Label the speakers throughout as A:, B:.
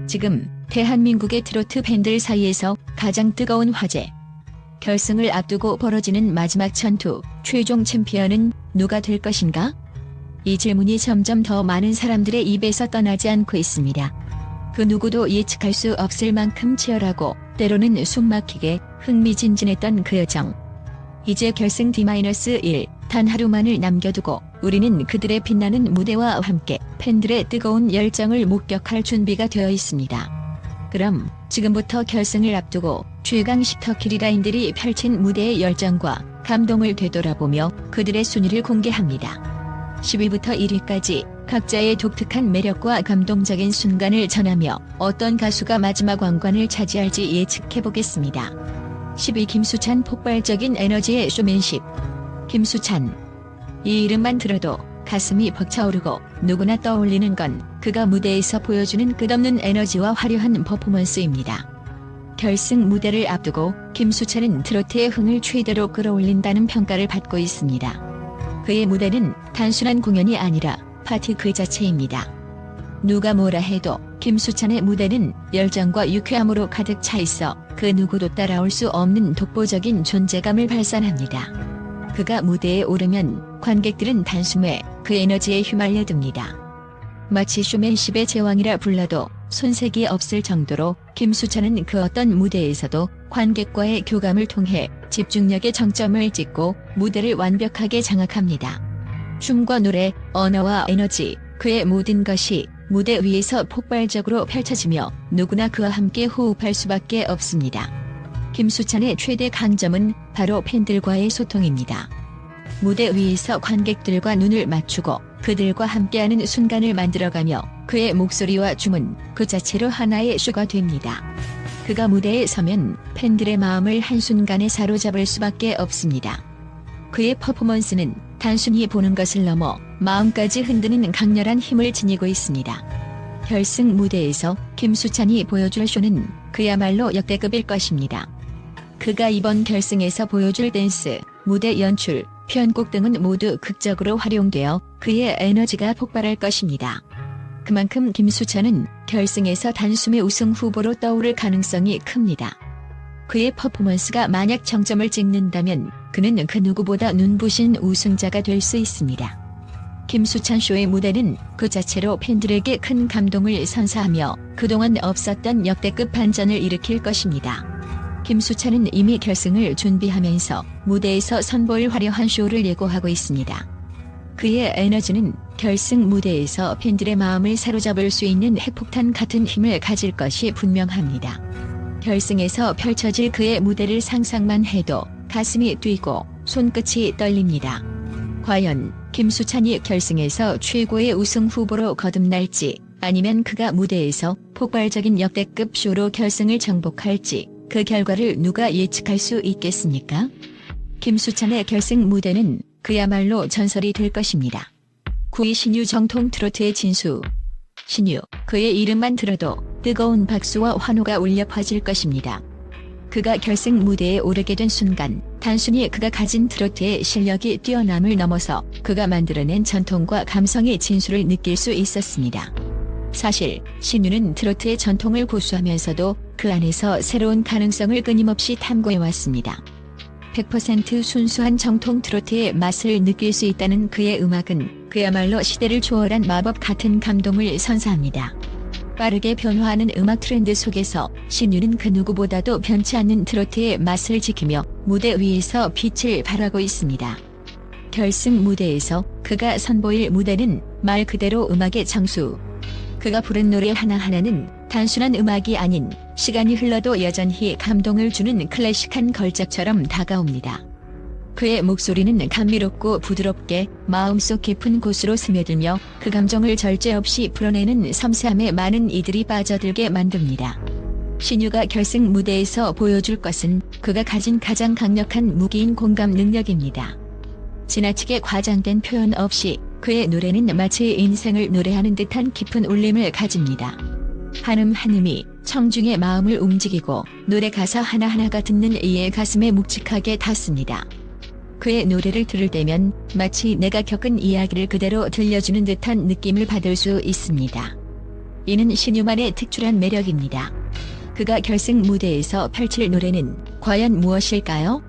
A: 지금 대한민국의 트로트 팬들 사이에서 가장 뜨거운 화제. 결승을 앞두고 벌어지는 마지막 전투, 최종 챔피언은 누가 될 것인가? 이 질문이 점점 더 많은 사람들의 입에서 떠나지 않고 있습니다. 그 누구도 예측할 수 없을 만큼 치열하고 때로는 숨막히게 흥미진진했던 그 여정. 이제 결승 D-1 단 하루만을 남겨두고 우리는 그들의 빛나는 무대와 함께 팬들의 뜨거운 열정을 목격할 준비가 되어 있습니다. 그럼 지금부터 결승을 앞두고 최강식 터키리라인들이 펼친 무대의 열정과 감동을 되돌아보며 그들의 순위를 공개합니다. 10위부터 1위까지 각자의 독특한 매력과 감동적인 순간을 전하며 어떤 가수가 마지막 왕관을 차지할지 예측해보겠습니다. 10위 김수찬. 폭발적인 에너지의 쇼맨십. 김수찬. 이 이름만 들어도 가슴이 벅차오르고 누구나 떠올리는 건 그가 무대에서 보여주는 끝없는 에너지와 화려한 퍼포먼스입니다. 결승 무대를 앞두고 김수찬은 트로트의 흥을 최대로 끌어올린다는 평가를 받고 있습니다. 그의 무대는 단순한 공연이 아니라 파티 그 자체입니다. 누가 뭐라 해도 김수찬의 무대는 열정과 유쾌함으로 가득 차 있어 그 누구도 따라올 수 없는 독보적인 존재감을 발산합니다. 그가 무대에 오르면 관객들은 단숨에 그 에너지에 휘말려듭니다. 마치 쇼맨십의 제왕이라 불러도 손색이 없을 정도로 김수찬은 그 어떤 무대에서도 관객과의 교감을 통해 집중력의 정점을 찍고 무대를 완벽하게 장악합니다. 춤과 노래, 언어와 에너지, 그의 모든 것이 무대 위에서 폭발적으로 펼쳐지며 누구나 그와 함께 호흡할 수밖에 없습니다. 김수찬의 최대 강점은 바로 팬들과의 소통입니다. 무대 위에서 관객들과 눈을 맞추고 그들과 함께하는 순간을 만들어가며 그의 목소리와 춤은 그 자체로 하나의 쇼가 됩니다. 그가 무대에 서면 팬들의 마음을 한순간에 사로잡을 수밖에 없습니다. 그의 퍼포먼스는 단순히 보는 것을 넘어 마음까지 흔드는 강렬한 힘을 지니고 있습니다. 결승 무대에서 김수찬이 보여줄 쇼는 그야말로 역대급일 것입니다. 그가 이번 결승에서 보여줄 댄스, 무대 연출, 편곡 등은 모두 극적으로 활용되어 그의 에너지가 폭발할 것입니다. 그만큼 김수찬은 결승에서 단숨에 우승 후보로 떠오를 가능성이 큽니다. 그의 퍼포먼스가 만약 정점을 찍는다면 그는 그 누구보다 눈부신 우승자가 될 수 있습니다. 김수찬 쇼의 무대는 그 자체로 팬들에게 큰 감동을 선사하며 그동안 없었던 역대급 반전을 일으킬 것입니다. 김수찬은 이미 결승을 준비하면서 무대에서 선보일 화려한 쇼를 예고하고 있습니다. 그의 에너지는 결승 무대에서 팬들의 마음을 사로잡을 수 있는 핵폭탄 같은 힘을 가질 것이 분명합니다. 결승에서 펼쳐질 그의 무대를 상상만 해도 가슴이 뛰고 손끝이 떨립니다. 과연 김수찬이 결승에서 최고의 우승 후보로 거듭날지 아니면 그가 무대에서 폭발적인 역대급 쇼로 결승을 정복할지 그 결과를 누가 예측할 수 있겠습니까? 김수찬의 결승 무대는 그야말로 전설이 될 것입니다. 9위 신유. 정통 트로트의 진수. 신유, 그의 이름만 들어도 뜨거운 박수와 환호가 울려 퍼질 것입니다. 그가 결승 무대에 오르게 된 순간 단순히 그가 가진 트로트의 실력이 뛰어남을 넘어서 그가 만들어낸 전통과 감성의 진수를 느낄 수 있었습니다. 사실 신유는 트로트의 전통을 고수하면서도 그 안에서 새로운 가능성을 끊임없이 탐구해왔습니다. 100% 순수한 정통 트로트의 맛을 느낄 수 있다는 그의 음악은 그야말로 시대를 초월한 마법 같은 감동을 선사합니다. 빠르게 변화하는 음악 트렌드 속에서 신유는 그 누구보다도 변치 않는 트로트의 맛을 지키며 무대 위에서 빛을 발하고 있습니다. 결승 무대에서 그가 선보일 무대는 말 그대로 음악의 장수. 그가 부른 노래 하나하나는 단순한 음악이 아닌 시간이 흘러도 여전히 감동을 주는 클래식한 걸작처럼 다가옵니다. 그의 목소리는 감미롭고 부드럽게 마음속 깊은 곳으로 스며들며 그 감정을 절제 없이 풀어내는 섬세함에 많은 이들이 빠져들게 만듭니다. 신유가 결승 무대에서 보여줄 것은 그가 가진 가장 강력한 무기인 공감 능력입니다. 지나치게 과장된 표현 없이 그의 노래는 마치 인생을 노래하는 듯한 깊은 울림을 가집니다. 한음 한음이 청중의 마음을 움직이고 노래 가사 하나하나가 듣는 이의 가슴에 묵직하게 닿습니다. 그의 노래를 들을 때면 마치 내가 겪은 이야기를 그대로 들려주는 듯한 느낌을 받을 수 있습니다. 이는 신유만의 특출한 매력입니다. 그가 결승 무대에서 펼칠 노래는 과연 무엇일까요?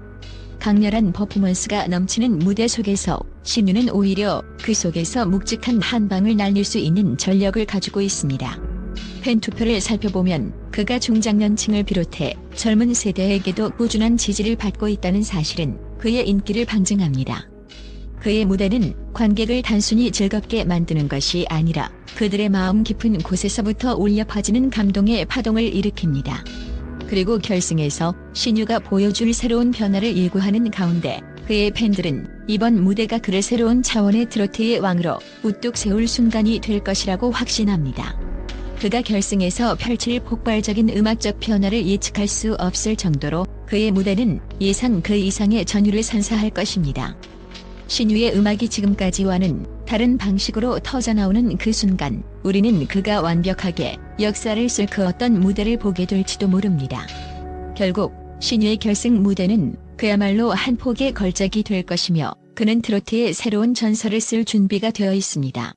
A: 강렬한 퍼포먼스가 넘치는 무대 속에서 신유는 오히려 그 속에서 묵직한 한 방을 날릴 수 있는 전력을 가지고 있습니다. 팬투표를 살펴보면 그가 중장년층을 비롯해 젊은 세대에게도 꾸준한 지지를 받고 있다는 사실은 그의 인기를 방증합니다. 그의 무대는 관객을 단순히 즐겁게 만드는 것이 아니라 그들의 마음 깊은 곳에서부터 울려 퍼지는 감동의 파동을 일으킵니다. 그리고 결승에서 신유가 보여줄 새로운 변화를 예고하는 가운데 그의 팬들은 이번 무대가 그를 새로운 차원의 트로트의 왕으로 우뚝 세울 순간이 될 것이라고 확신합니다. 그가 결승에서 펼칠 폭발적인 음악적 변화를 예측할 수 없을 정도로 그의 무대는 예상 그 이상의 전율을 선사할 것입니다. 신유의 음악이 지금까지와는 다른 방식으로 터져나오는 그 순간 우리는 그가 완벽하게 역사를 쓸 그 어떤 무대를 보게 될지도 모릅니다. 결국 신유의 결승 무대는 그야말로 한 폭의 걸작이 될 것이며 그는 트로트의 새로운 전설을 쓸 준비가 되어 있습니다.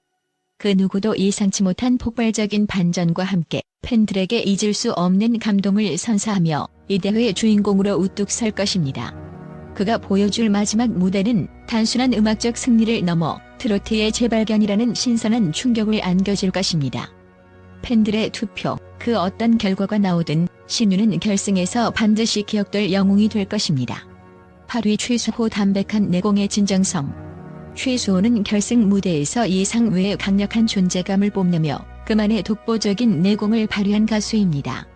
A: 그 누구도 예상치 못한 폭발적인 반전과 함께 팬들에게 잊을 수 없는 감동을 선사하며 이 대회의 주인공으로 우뚝 설 것입니다. 그가 보여줄 마지막 무대는 단순한 음악적 승리를 넘어 트로트의 재발견이라는 신선한 충격을 안겨줄 것입니다. 팬들의 투표, 그 어떤 결과가 나오든 신유는 결승에서 반드시 기억될 영웅이 될 것입니다. 8위 최수호. 담백한 내공의 진정성. 최수호는 결승 무대에서 예상 외의 강력한 존재감을 뽐내며 그만의 독보적인 내공을 발휘한 가수입니다.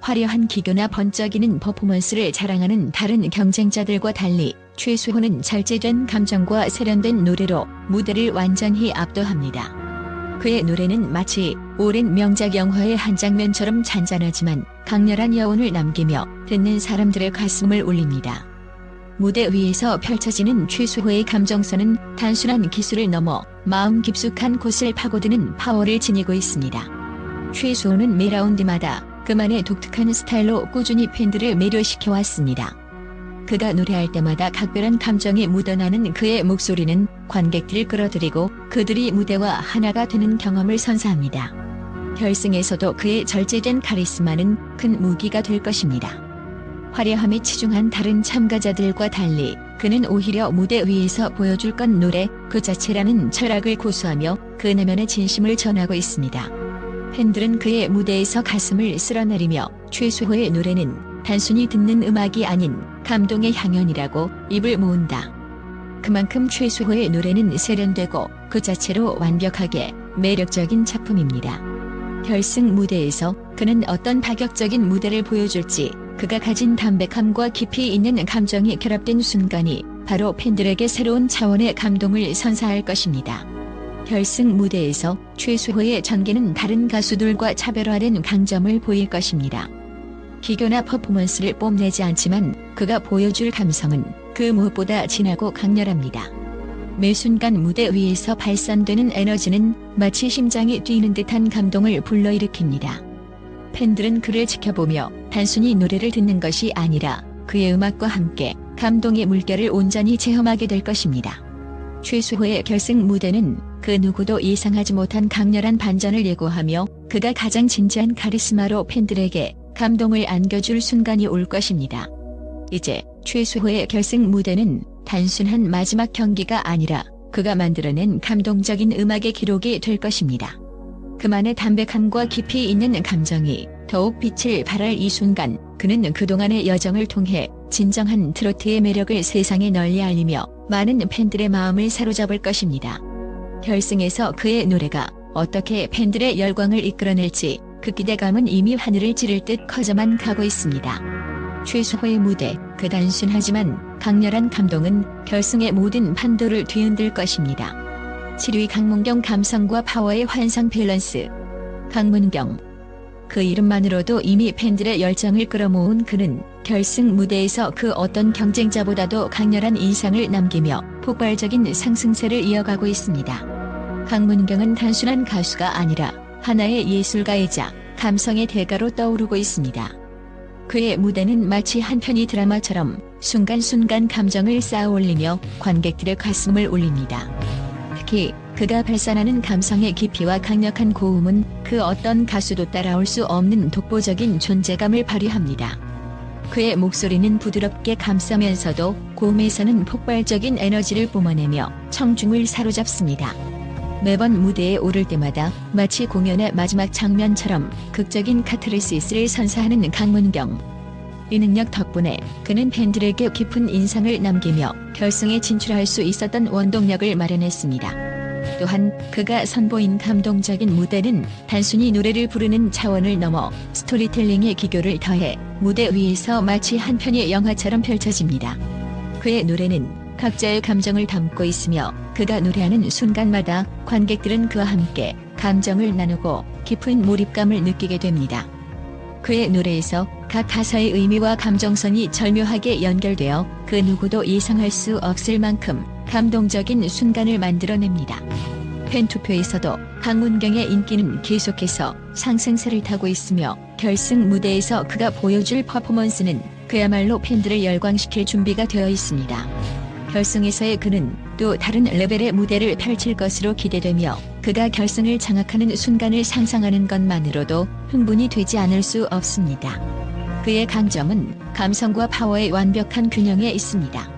A: 화려한 기교나 번쩍이는 퍼포먼스를 자랑하는 다른 경쟁자들과 달리 최수호는 절제된 감정과 세련된 노래로 무대를 완전히 압도합니다. 그의 노래는 마치 오랜 명작 영화의 한 장면처럼 잔잔하지만 강렬한 여운을 남기며 듣는 사람들의 가슴을 울립니다. 무대 위에서 펼쳐지는 최수호의 감정선은 단순한 기술을 넘어 마음 깊숙한 곳을 파고드는 파워를 지니고 있습니다. 최수호는 매 라운드마다 그만의 독특한 스타일로 꾸준히 팬들을 매료시켜왔습니다. 그가 노래할 때마다 각별한 감정이 묻어나는 그의 목소리는 관객들을 끌어들이고 그들이 무대와 하나가 되는 경험을 선사합니다. 결승에서도 그의 절제된 카리스마는 큰 무기가 될 것입니다. 화려함에 치중한 다른 참가자들과 달리 그는 오히려 무대 위에서 보여줄 건 노래 그 자체라는 철학을 고수하며 그 내면의 진심을 전하고 있습니다. 팬들은 그의 무대에서 가슴을 쓸어내리며 최수호의 노래는 단순히 듣는 음악이 아닌 감동의 향연이라고 입을 모은다. 그만큼 최수호의 노래는 세련되고 그 자체로 완벽하게 매력적인 작품입니다. 결승 무대에서 그는 어떤 파격적인 무대를 보여줄지 그가 가진 담백함과 깊이 있는 감정이 결합된 순간이 바로 팬들에게 새로운 차원의 감동을 선사할 것입니다. 결승 무대에서 최수호의 전개는 다른 가수들과 차별화된 강점을 보일 것입니다. 기교나 퍼포먼스를 뽐내지 않지만 그가 보여줄 감성은 그 무엇보다 진하고 강렬합니다. 매 순간 무대 위에서 발산되는 에너지는 마치 심장이 뛰는 듯한 감동을 불러일으킵니다. 팬들은 그를 지켜보며 단순히 노래를 듣는 것이 아니라 그의 음악과 함께 감동의 물결을 온전히 체험하게 될 것입니다. 최수호의 결승 무대는 그 누구도 예상하지 못한 강렬한 반전을 예고하며 그가 가장 진지한 카리스마로 팬들에게 감동을 안겨줄 순간이 올 것입니다. 이제 최수호의 결승 무대는 단순한 마지막 경기가 아니라 그가 만들어낸 감동적인 음악의 기록이 될 것입니다. 그만의 담백함과 깊이 있는 감정이 더욱 빛을 발할 이 순간 그는 그동안의 여정을 통해 진정한 트로트의 매력을 세상에 널리 알리며 많은 팬들의 마음을 사로잡을 것입니다. 결승에서 그의 노래가 어떻게 팬들의 열광을 이끌어낼지 그 기대감은 이미 하늘을 찌를 듯 커져만 가고 있습니다. 최수호의 무대, 그 단순하지만 강렬한 감동은 결승의 모든 판도를 뒤흔들 것입니다. 7위 강문경. 감성과 파워의 환상 밸런스. 강문경. 그 이름만으로도 이미 팬들의 열정을 끌어모은 그는 결승 무대에서 그 어떤 경쟁자보다도 강렬한 인상을 남기며 폭발적인 상승세를 이어가고 있습니다. 강문경은 단순한 가수가 아니라 하나의 예술가이자 감성의 대가로 떠오르고 있습니다. 그의 무대는 마치 한 편의 드라마처럼 순간순간 감정을 쌓아올리며 관객들의 가슴을 울립니다. 특히 그가 발산하는 감성의 깊이와 강력한 고음은 그 어떤 가수도 따라올 수 없는 독보적인 존재감을 발휘합니다. 그의 목소리는 부드럽게 감싸면서도 고음에서는 폭발적인 에너지를 뿜어내며 청중을 사로잡습니다. 매번 무대에 오를 때마다 마치 공연의 마지막 장면처럼 극적인 카타르시스를 선사하는 강문경. 이 능력 덕분에 그는 팬들에게 깊은 인상을 남기며 결승에 진출할 수 있었던 원동력을 마련했습니다. 또한 그가 선보인 감동적인 무대는 단순히 노래를 부르는 차원을 넘어 스토리텔링의 기교를 더해 무대 위에서 마치 한 편의 영화처럼 펼쳐집니다. 그의 노래는 각자의 감정을 담고 있으며 그가 노래하는 순간마다 관객들은 그와 함께 감정을 나누고 깊은 몰입감을 느끼게 됩니다. 그의 노래에서 각 가사의 의미와 감정선이 절묘하게 연결되어 그 누구도 예상할 수 없을 만큼 감동적인 순간을 만들어냅니다. 팬투표에서도 강문경의 인기는 계속해서 상승세를 타고 있으며 결승 무대에서 그가 보여줄 퍼포먼스는 그야말로 팬들을 열광시킬 준비가 되어 있습니다. 결승에서의 그는 또 다른 레벨의 무대를 펼칠 것으로 기대되며 그가 결승을 장악하는 순간을 상상하는 것만으로도 흥분이 되지 않을 수 없습니다. 그의 강점은 감성과 파워의 완벽한 균형에 있습니다.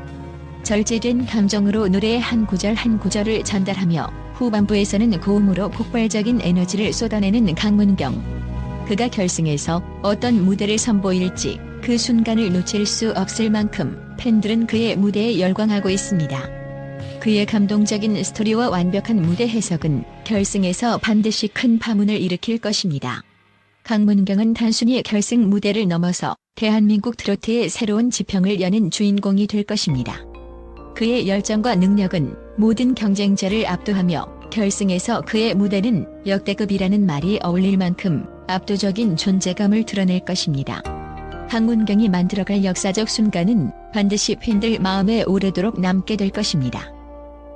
A: 절제된 감정으로 노래의 한 구절 한 구절을 전달하며 후반부에서는 고음으로 폭발적인 에너지를 쏟아내는 강문경. 그가 결승에서 어떤 무대를 선보일지 그 순간을 놓칠 수 없을 만큼 팬들은 그의 무대에 열광하고 있습니다. 그의 감동적인 스토리와 완벽한 무대 해석은 결승에서 반드시 큰 파문을 일으킬 것입니다. 강문경은 단순히 결승 무대를 넘어서 대한민국 트로트의 새로운 지평을 여는 주인공이 될 것입니다. 그의 열정과 능력은 모든 경쟁자를 압도하며 결승에서 그의 무대는 역대급이라는 말이 어울릴 만큼 압도적인 존재감을 드러낼 것입니다. 강문경이 만들어갈 역사적 순간은 반드시 팬들 마음에 오래도록 남게 될 것입니다.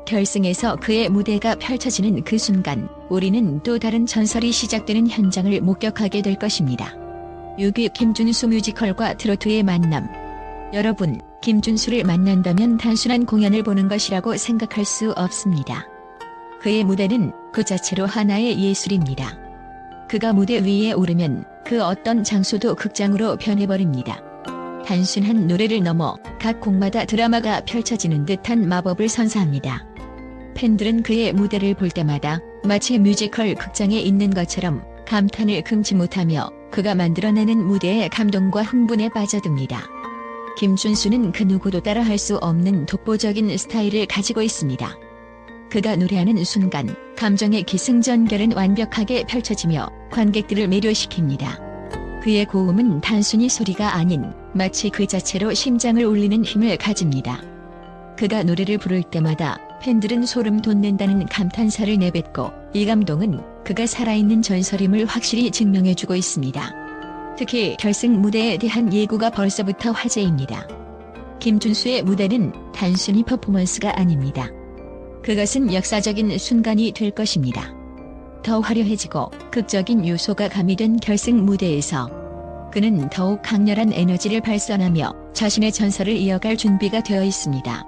A: 결승에서 그의 무대가 펼쳐지는 그 순간 우리는 또 다른 전설이 시작되는 현장을 목격하게 될 것입니다. 6위 김준수 뮤지컬과 트로트의 만남. 여러분, 김준수를 만난다면 단순한 공연을 보는 것이라고 생각할 수 없습니다. 그의 무대는 그 자체로 하나의 예술입니다. 그가 무대 위에 오르면 그 어떤 장소도 극장으로 변해버립니다. 단순한 노래를 넘어 각 곡마다 드라마가 펼쳐지는 듯한 마법을 선사합니다. 팬들은 그의 무대를 볼 때마다 마치 뮤지컬 극장에 있는 것처럼 감탄을 금치 못하며 그가 만들어내는 무대의 감동과 흥분에 빠져듭니다. 김준수는 그 누구도 따라할 수 없는 독보적인 스타일을 가지고 있습니다. 그가 노래하는 순간 감정의 기승전결은 완벽하게 펼쳐지며 관객들을 매료시킵니다. 그의 고음은 단순히 소리가 아닌 마치 그 자체로 심장을 울리는 힘을 가집니다. 그가 노래를 부를 때마다 팬들은 소름 돋는다는 감탄사를 내뱉고 이 감동은 그가 살아있는 전설임을 확실히 증명해주고 있습니다. 특히 결승 무대에 대한 예고가 벌써부터 화제입니다. 김준수의 무대는 단순히 퍼포먼스가 아닙니다. 그것은 역사적인 순간이 될 것입니다. 더 화려해지고 극적인 요소가 가미된 결승 무대에서 그는 더욱 강렬한 에너지를 발산하며 자신의 전설을 이어갈 준비가 되어 있습니다.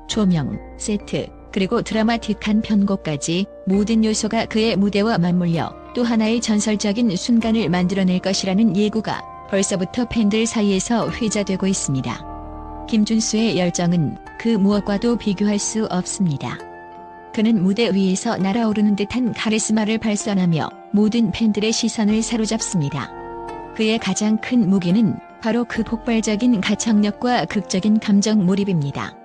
A: 조명, 세트, 그리고 드라마틱한 편곡까지 모든 요소가 그의 무대와 맞물려 또 하나의 전설적인 순간을 만들어낼 것이라는 예고가 벌써부터 팬들 사이에서 회자되고 있습니다. 김준수의 열정은 그 무엇과도 비교할 수 없습니다. 그는 무대 위에서 날아오르는 듯한 카리스마를 발산하며 모든 팬들의 시선을 사로잡습니다. 그의 가장 큰 무기는 바로 그 폭발적인 가창력과 극적인 감정 몰입입니다.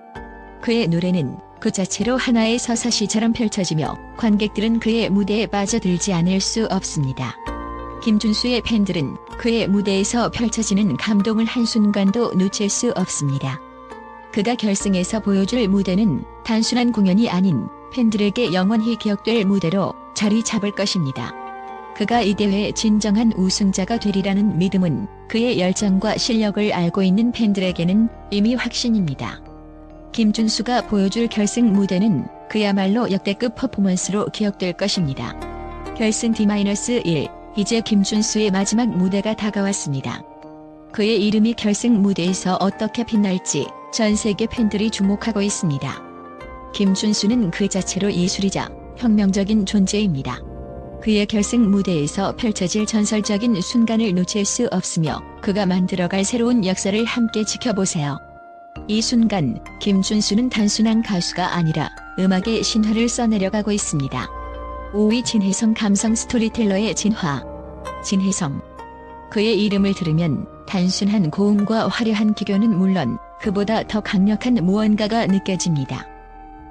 A: 그의 노래는 그 자체로 하나의 서사시처럼 펼쳐지며 관객들은 그의 무대에 빠져들지 않을 수 없습니다. 김준수의 팬들은 그의 무대에서 펼쳐지는 감동을 한순간도 놓칠 수 없습니다. 그가 결승에서 보여줄 무대는 단순한 공연이 아닌 팬들에게 영원히 기억될 무대로 자리 잡을 것입니다. 그가 이 대회의 진정한 우승자가 되리라는 믿음은 그의 열정과 실력을 알고 있는 팬들에게는 이미 확신입니다. 김준수가 보여줄 결승 무대는 그야말로 역대급 퍼포먼스로 기억될 것입니다. 결승 D-1, 이제 김준수의 마지막 무대가 다가왔습니다. 그의 이름이 결승 무대에서 어떻게 빛날지 전 세계 팬들이 주목하고 있습니다. 김준수는 그 자체로 예술이자 혁명적인 존재입니다. 그의 결승 무대에서 펼쳐질 전설적인 순간을 놓칠 수 없으며 그가 만들어갈 새로운 역사를 함께 지켜보세요. 이 순간 김준수는 단순한 가수가 아니라 음악의 신화를 써내려가고 있습니다. 5위 진혜성 감성 스토리텔러의 진화. 진혜성. 그의 이름을 들으면 단순한 고음과 화려한 기교는 물론 그보다 더 강력한 무언가가 느껴집니다.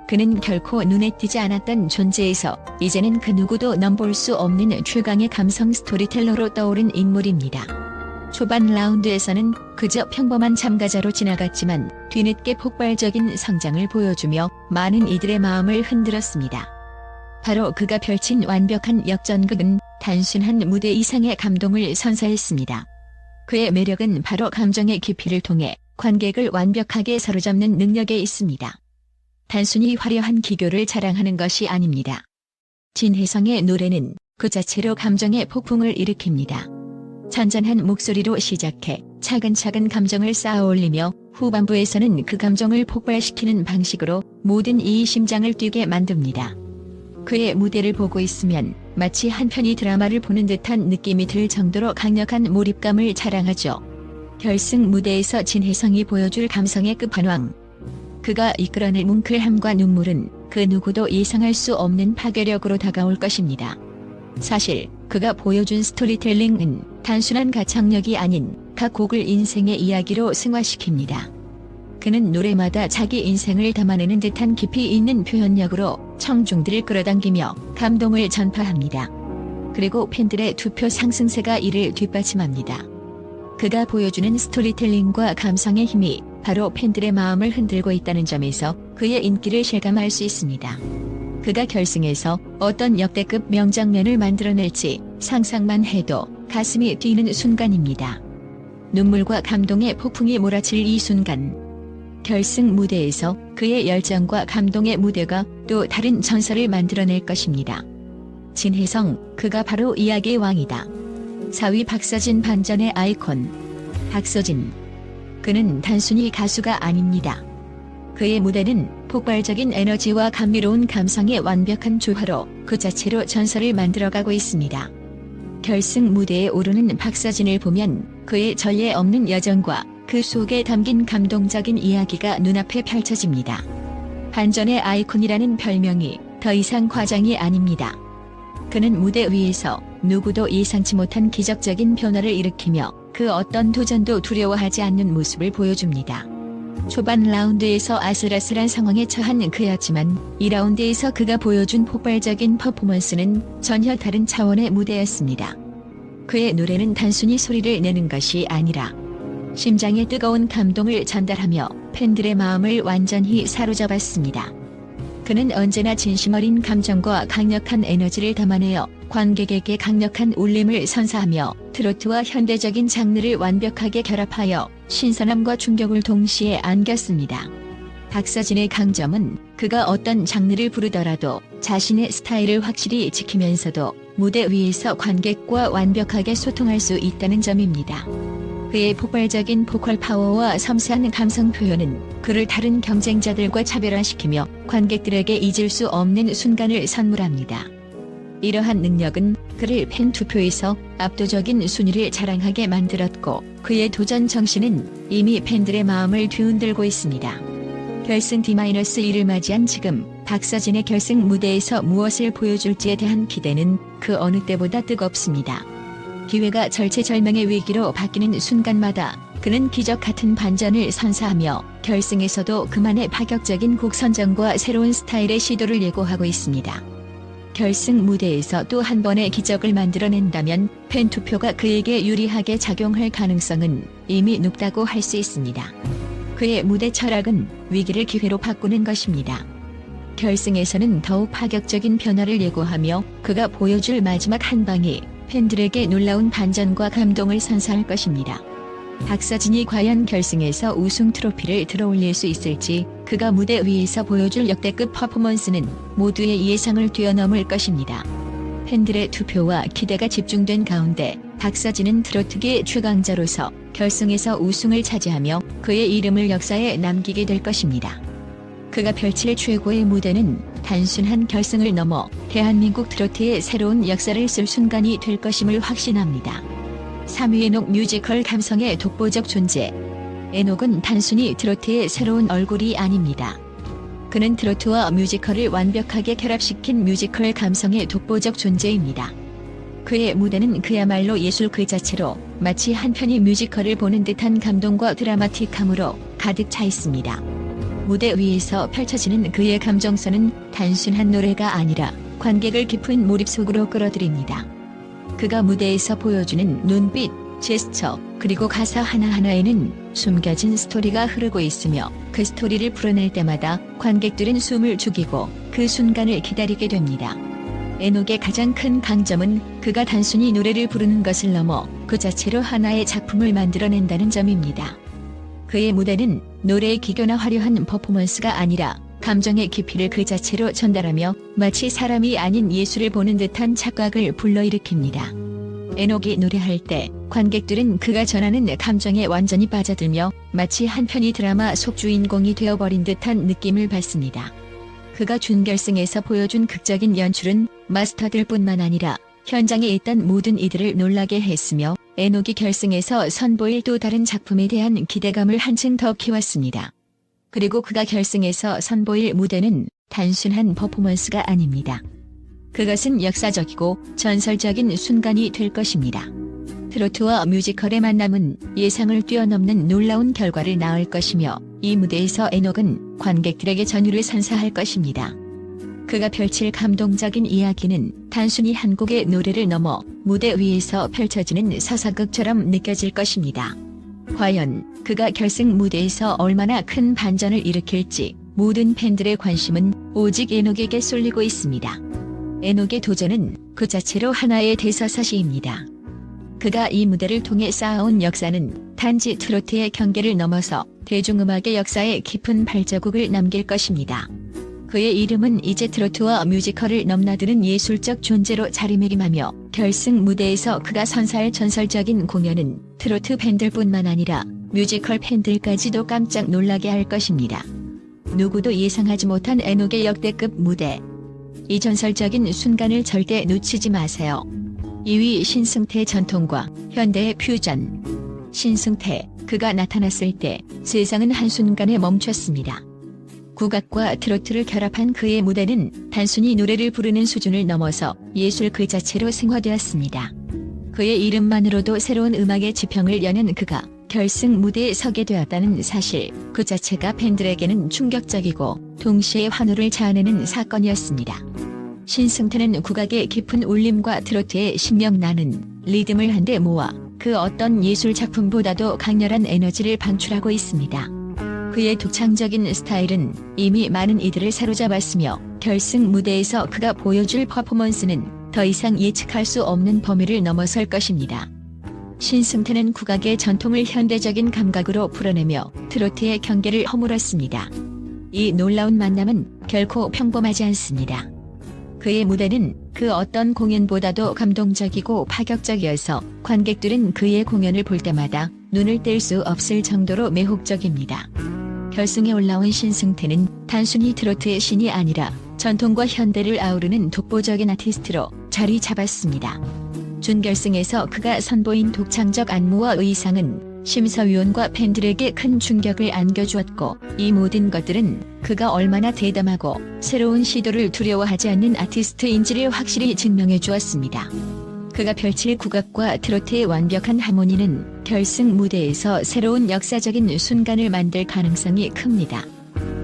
A: 그는 결코 눈에 띄지 않았던 존재에서 이제는 그 누구도 넘볼 수 없는 최강의 감성 스토리텔러로 떠오른 인물입니다. 초반 라운드에서는 그저 평범한 참가자로 지나갔지만 뒤늦게 폭발적인 성장을 보여주며 많은 이들의 마음을 흔들었습니다. 바로 그가 펼친 완벽한 역전극은 단순한 무대 이상의 감동을 선사했습니다. 그의 매력은 바로 감정의 깊이를 통해 관객을 완벽하게 사로잡는 능력에 있습니다. 단순히 화려한 기교를 자랑하는 것이 아닙니다. 진혜성의 노래는 그 자체로 감정의 폭풍을 일으킵니다. 잔잔한 목소리로 시작해 차근차근 감정을 쌓아올리며 후반부에서는 그 감정을 폭발시키는 방식으로 모든 이의 심장을 뛰게 만듭니다. 그의 무대를 보고 있으면 마치 한 편의 드라마를 보는 듯한 느낌이 들 정도로 강력한 몰입감을 자랑하죠. 결승 무대에서 진혜성이 보여줄 감성의 끝판왕. 그가 이끌어낼 뭉클함과 눈물은 그 누구도 예상할 수 없는 파괴력으로 다가올 것입니다. 사실 그가 보여준 스토리텔링은 단순한 가창력이 아닌 각 곡을 인생의 이야기로 승화시킵니다. 그는 노래마다 자기 인생을 담아내는 듯한 깊이 있는 표현력으로 청중들을 끌어당기며 감동을 전파합니다. 그리고 팬들의 투표 상승세가 이를 뒷받침합니다. 그가 보여주는 스토리텔링과 감성의 힘이 바로 팬들의 마음을 흔들고 있다는 점에서 그의 인기를 실감할 수 있습니다. 그가 결승에서 어떤 역대급 명장면을 만들어낼지 상상만 해도 가슴이 뛰는 순간입니다. 눈물과 감동의 폭풍이 몰아칠 이 순간. 결승 무대에서 그의 열정과 감동의 무대가 또 다른 전설을 만들어낼 것입니다. 진혜성, 그가 바로 이야기의 왕이다. 4위 박서진 반전의 아이콘. 박서진. 그는 단순히 가수가 아닙니다. 그의 무대는 폭발적인 에너지와 감미로운 감성의 완벽한 조화로 그 자체로 전설을 만들어가고 있습니다. 결승 무대에 오르는 박서진을 보면 그의 전례 없는 여정과 그 속에 담긴 감동적인 이야기가 눈앞에 펼쳐집니다. 반전의 아이콘이라는 별명이 더 이상 과장이 아닙니다. 그는 무대 위에서 누구도 예상치 못한 기적적인 변화를 일으키며 그 어떤 도전도 두려워하지 않는 모습을 보여줍니다. 초반 라운드에서 아슬아슬한 상황에 처한 그였지만 2라운드에서 그가 보여준 폭발적인 퍼포먼스는 전혀 다른 차원의 무대였습니다. 그의 노래는 단순히 소리를 내는 것이 아니라 심장에 뜨거운 감동을 전달하며 팬들의 마음을 완전히 사로잡았습니다. 그는 언제나 진심 어린 감정과 강력한 에너지를 담아내어 관객에게 강력한 울림을 선사하며 트로트와 현대적인 장르를 완벽하게 결합하여 신선함과 충격을 동시에 안겼습니다. 박서진의 강점은 그가 어떤 장르를 부르더라도 자신의 스타일을 확실히 지키면서도 무대 위에서 관객과 완벽하게 소통할 수 있다는 점입니다. 그의 폭발적인 보컬 파워와 섬세한 감성 표현은 그를 다른 경쟁자들과 차별화시키며 관객들에게 잊을 수 없는 순간을 선물합니다. 이러한 능력은 그를 팬 투표에서 압도적인 순위를 자랑하게 만들었고 그의 도전 정신은 이미 팬들의 마음을 뒤흔들고 있습니다. 결승 D-1을 맞이한 지금 박서진의 결승 무대에서 무엇을 보여줄지에 대한 기대는 그 어느 때보다 뜨겁습니다. 기회가 절체절명의 위기로 바뀌는 순간마다 그는 기적 같은 반전을 선사하며 결승에서도 그만의 파격적인 곡 선정과 새로운 스타일의 시도를 예고하고 있습니다. 결승 무대에서 또 한 번의 기적을 만들어낸다면 팬 투표가 그에게 유리하게 작용할 가능성은 이미 높다고 할 수 있습니다. 그의 무대 철학은 위기를 기회로 바꾸는 것입니다. 결승에서는 더욱 파격적인 변화를 예고하며 그가 보여줄 마지막 한 방이 팬들에게 놀라운 반전과 감동을 선사할 것입니다. 박서진이 과연 결승에서 우승 트로피를 들어올릴 수 있을지 그가 무대 위에서 보여줄 역대급 퍼포먼스는 모두의 예상을 뛰어넘을 것입니다. 팬들의 투표와 기대가 집중된 가운데 박서진은 트로트계의 최강자로서 결승에서 우승을 차지하며 그의 이름을 역사에 남기게 될 것입니다. 그가 펼칠 최고의 무대는 단순한 결승을 넘어 대한민국 트로트의 새로운 역사를 쓸 순간이 될 것임을 확신합니다. 3위 에녹 뮤지컬 감성의 독보적 존재. 에녹은 단순히 트로트의 새로운 얼굴이 아닙니다. 그는 트로트와 뮤지컬을 완벽하게 결합시킨 뮤지컬 감성의 독보적 존재입니다. 그의 무대는 그야말로 예술 그 자체로 마치 한 편의 뮤지컬을 보는 듯한 감동과 드라마틱함으로 가득 차 있습니다. 무대 위에서 펼쳐지는 그의 감정선은 단순한 노래가 아니라 관객을 깊은 몰입 속으로 끌어들입니다. 그가 무대에서 보여주는 눈빛, 제스처, 그리고 가사 하나하나에는 숨겨진 스토리가 흐르고 있으며 그 스토리를 풀어낼 때마다 관객들은 숨을 죽이고 그 순간을 기다리게 됩니다. 에녹의 가장 큰 강점은 그가 단순히 노래를 부르는 것을 넘어 그 자체로 하나의 작품을 만들어낸다는 점입니다. 그의 무대는 노래의 기교나 화려한 퍼포먼스가 아니라 감정의 깊이를 그 자체로 전달하며 마치 사람이 아닌 예술을 보는 듯한 착각을 불러일으킵니다. 에녹이 노래할 때 관객들은 그가 전하는 감정에 완전히 빠져들며 마치 한 편의 드라마 속 주인공이 되어버린 듯한 느낌을 받습니다. 그가 준결승에서 보여준 극적인 연출은 마스터들뿐만 아니라 현장에 있던 모든 이들을 놀라게 했으며 에녹이 결승에서 선보일 또 다른 작품에 대한 기대감을 한층 더 키웠습니다. 그리고 그가 결승에서 선보일 무대는 단순한 퍼포먼스가 아닙니다. 그것은 역사적이고 전설적인 순간이 될 것입니다. 트로트와 뮤지컬의 만남은 예상을 뛰어넘는 놀라운 결과를 낳을 것이며 이 무대에서 에녹은 관객들에게 전율을 선사할 것입니다. 그가 펼칠 감동적인 이야기는 단순히 한 곡의 노래를 넘어 무대 위에서 펼쳐지는 서사극처럼 느껴질 것입니다. 과연 그가 결승 무대에서 얼마나 큰 반전을 일으킬지 모든 팬들의 관심은 오직 에녹에게 쏠리고 있습니다. 에녹의 도전은 그 자체로 하나의 대서사시입니다. 그가 이 무대를 통해 쌓아온 역사는 단지 트로트의 경계를 넘어서 대중음악의 역사에 깊은 발자국을 남길 것입니다. 그의 이름은 이제 트로트와 뮤지컬을 넘나드는 예술적 존재로 자리매김하며 결승 무대에서 그가 선사할 전설적인 공연은 트로트 팬들뿐만 아니라 뮤지컬 팬들까지도 깜짝 놀라게 할 것입니다. 누구도 예상하지 못한 에녹의 역대급 무대. 이 전설적인 순간을 절대 놓치지 마세요. 2위 신승태 전통과 현대의 퓨전. 신승태, 그가 나타났을 때 세상은 한순간에 멈췄습니다. 국악과 트로트를 결합한 그의 무대는 단순히 노래를 부르는 수준을 넘어서 예술 그 자체로 승화되었습니다. 그의 이름만으로도 새로운 음악의 지평을 여는 그가 결승 무대에 서게 되었다는 사실 그 자체가 팬들에게는 충격적이고 동시에 환호를 자아내는 사건이었습니다. 신승태는 국악의 깊은 울림과 트로트의 신명나는 리듬을 한데 모아 그 어떤 예술 작품보다도 강렬한 에너지를 방출하고 있습니다. 그의 독창적인 스타일은 이미 많은 이들을 사로잡았으며 결승 무대에서 그가 보여줄 퍼포먼스는 더 이상 예측할 수 없는 범위를 넘어설 것입니다. 신승태는 국악의 전통을 현대적인 감각으로 풀어내며 트로트의 경계를 허물었습니다. 이 놀라운 만남은 결코 평범하지 않습니다. 그의 무대는 그 어떤 공연보다도 감동적이고 파격적이어서 관객들은 그의 공연을 볼 때마다 눈을 뗄 수 없을 정도로 매혹적입니다. 결승에 올라온 신승태는 단순히 트로트의 신이 아니라 전통과 현대를 아우르는 독보적인 아티스트로 자리 잡았습니다. 준결승에서 그가 선보인 독창적 안무와 의상은 심사위원과 팬들에게 큰 충격을 안겨주었고 이 모든 것들은 그가 얼마나 대담하고 새로운 시도를 두려워하지 않는 아티스트인지를 확실히 증명해 주었습니다. 그가 펼칠 국악과 트로트의 완벽한 하모니는 결승 무대에서 새로운 역사적인 순간을 만들 가능성이 큽니다.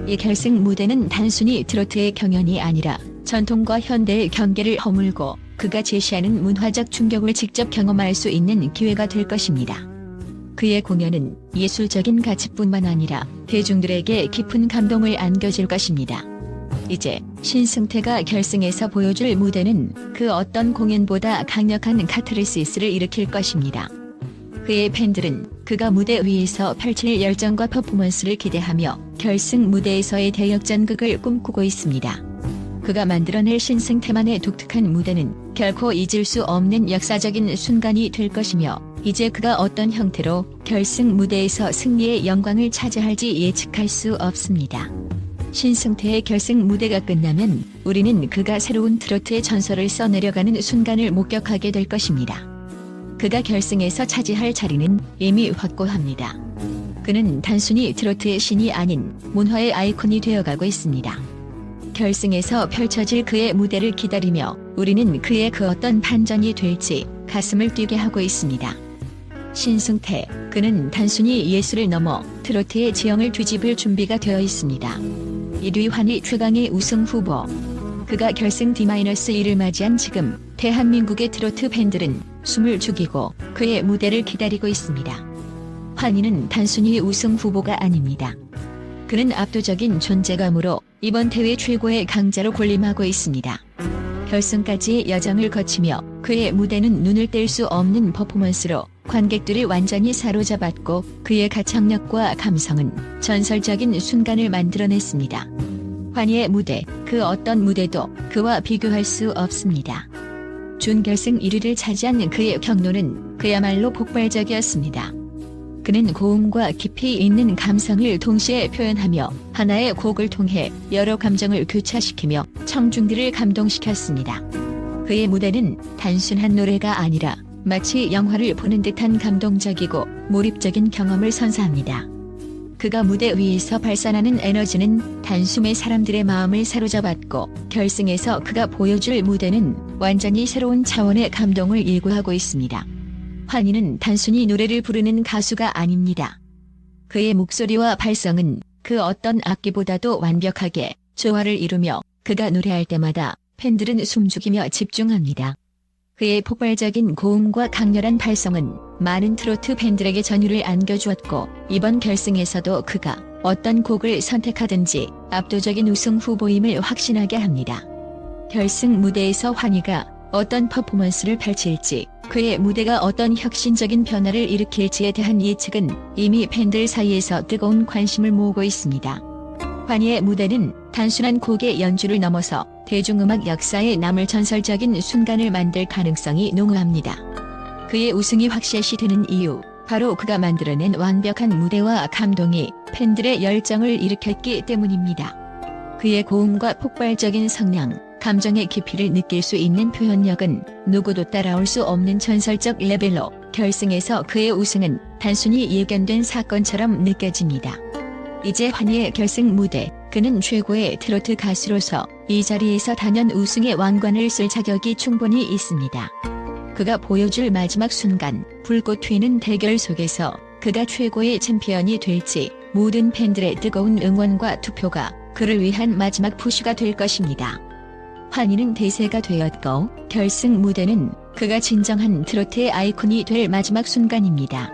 A: 이 결승 무대는 단순히 트로트의 경연이 아니라 전통과 현대의 경계를 허물고 그가 제시하는 문화적 충격을 직접 경험할 수 있는 기회가 될 것입니다. 그의 공연은 예술적인 가치뿐만 아니라 대중들에게 깊은 감동을 안겨줄 것입니다. 이제 신승태가 결승에서 보여줄 무대는 그 어떤 공연보다 강력한 카타르시스를 일으킬 것입니다. 그의 팬들은 그가 무대 위에서 펼칠 열정과 퍼포먼스를 기대하며 결승 무대에서의 대역전극을 꿈꾸고 있습니다. 그가 만들어낼 신승태만의 독특한 무대는 결코 잊을 수 없는 역사적인 순간이 될 것이며 이제 그가 어떤 형태로 결승 무대에서 승리의 영광을 차지할지 예측할 수 없습니다. 신승태의 결승 무대가 끝나면 우리는 그가 새로운 트로트의 전설을 써내려가는 순간을 목격하게 될 것입니다. 그가 결승에서 차지할 자리는 이미 확고합니다. 그는 단순히 트로트의 신이 아닌 문화의 아이콘이 되어가고 있습니다. 결승에서 펼쳐질 그의 무대를 기다리며 우리는 그의 그 어떤 반전이 될지 가슴을 뛰게 하고 있습니다. 신승태, 그는 단순히 예술을 넘어 트로트의 지형을 뒤집을 준비가 되어 있습니다. 1위 환희 최강의 우승 후보. 그가 결승 D-1을 맞이한 지금 대한민국의 트로트 팬들은 숨을 죽이고 그의 무대를 기다리고 있습니다. 환희는 단순히 우승 후보가 아닙니다. 그는 압도적인 존재감으로 이번 대회 최고의 강자로 군림하고 있습니다. 결승까지의 여정을 거치며 그의 무대는 눈을 뗄 수 없는 퍼포먼스로 관객들을 완전히 사로잡았고 그의 가창력과 감성은 전설적인 순간을 만들어냈습니다. 환희의 무대, 그 어떤 무대도 그와 비교할 수 없습니다. 준결승 1위를 차지한 그의 경로는 그야말로 폭발적이었습니다. 그는 고음과 깊이 있는 감성을 동시에 표현하며 하나의 곡을 통해 여러 감정을 교차시키며 청중들을 감동시켰습니다. 그의 무대는 단순한 노래가 아니라 마치 영화를 보는 듯한 감동적이고 몰입적인 경험을 선사합니다. 그가 무대 위에서 발산하는 에너지는 단숨에 사람들의 마음을 사로잡았고 결승에서 그가 보여줄 무대는 완전히 새로운 차원의 감동을 일구하고 있습니다. 환희는 단순히 노래를 부르는 가수가 아닙니다. 그의 목소리와 발성은 그 어떤 악기보다도 완벽하게 조화를 이루며 그가 노래할 때마다 팬들은 숨죽이며 집중합니다. 그의 폭발적인 고음과 강렬한 발성은 많은 트로트 팬들에게 전율을 안겨주었고 이번 결승에서도 그가 어떤 곡을 선택하든지 압도적인 우승 후보임을 확신하게 합니다. 결승 무대에서 환희가 어떤 퍼포먼스를 펼칠지, 그의 무대가 어떤 혁신적인 변화를 일으킬지에 대한 예측은 이미 팬들 사이에서 뜨거운 관심을 모으고 있습니다. 환희의 무대는 단순한 곡의 연주를 넘어서 대중음악 역사에 남을 전설적인 순간을 만들 가능성이 농후합니다. 그의 우승이 확실시되는 이유, 바로 그가 만들어낸 완벽한 무대와 감동이 팬들의 열정을 일으켰기 때문입니다. 그의 고음과 폭발적인 성량, 감정의 깊이를 느낄 수 있는 표현력은 누구도 따라올 수 없는 전설적 레벨로 결승에서 그의 우승은 단순히 예견된 사건처럼 느껴집니다. 이제 환희의 결승 무대, 그는 최고의 트로트 가수로서 이 자리에서 단연 우승의 왕관을 쓸 자격이 충분히 있습니다. 그가 보여줄 마지막 순간, 불꽃 튀는 대결 속에서 그가 최고의 챔피언이 될지 모든 팬들의 뜨거운 응원과 투표가 그를 위한 마지막 푸시가 될 것입니다. 환희는 대세가 되었고 결승 무대는 그가 진정한 트로트의 아이콘이 될 마지막 순간입니다.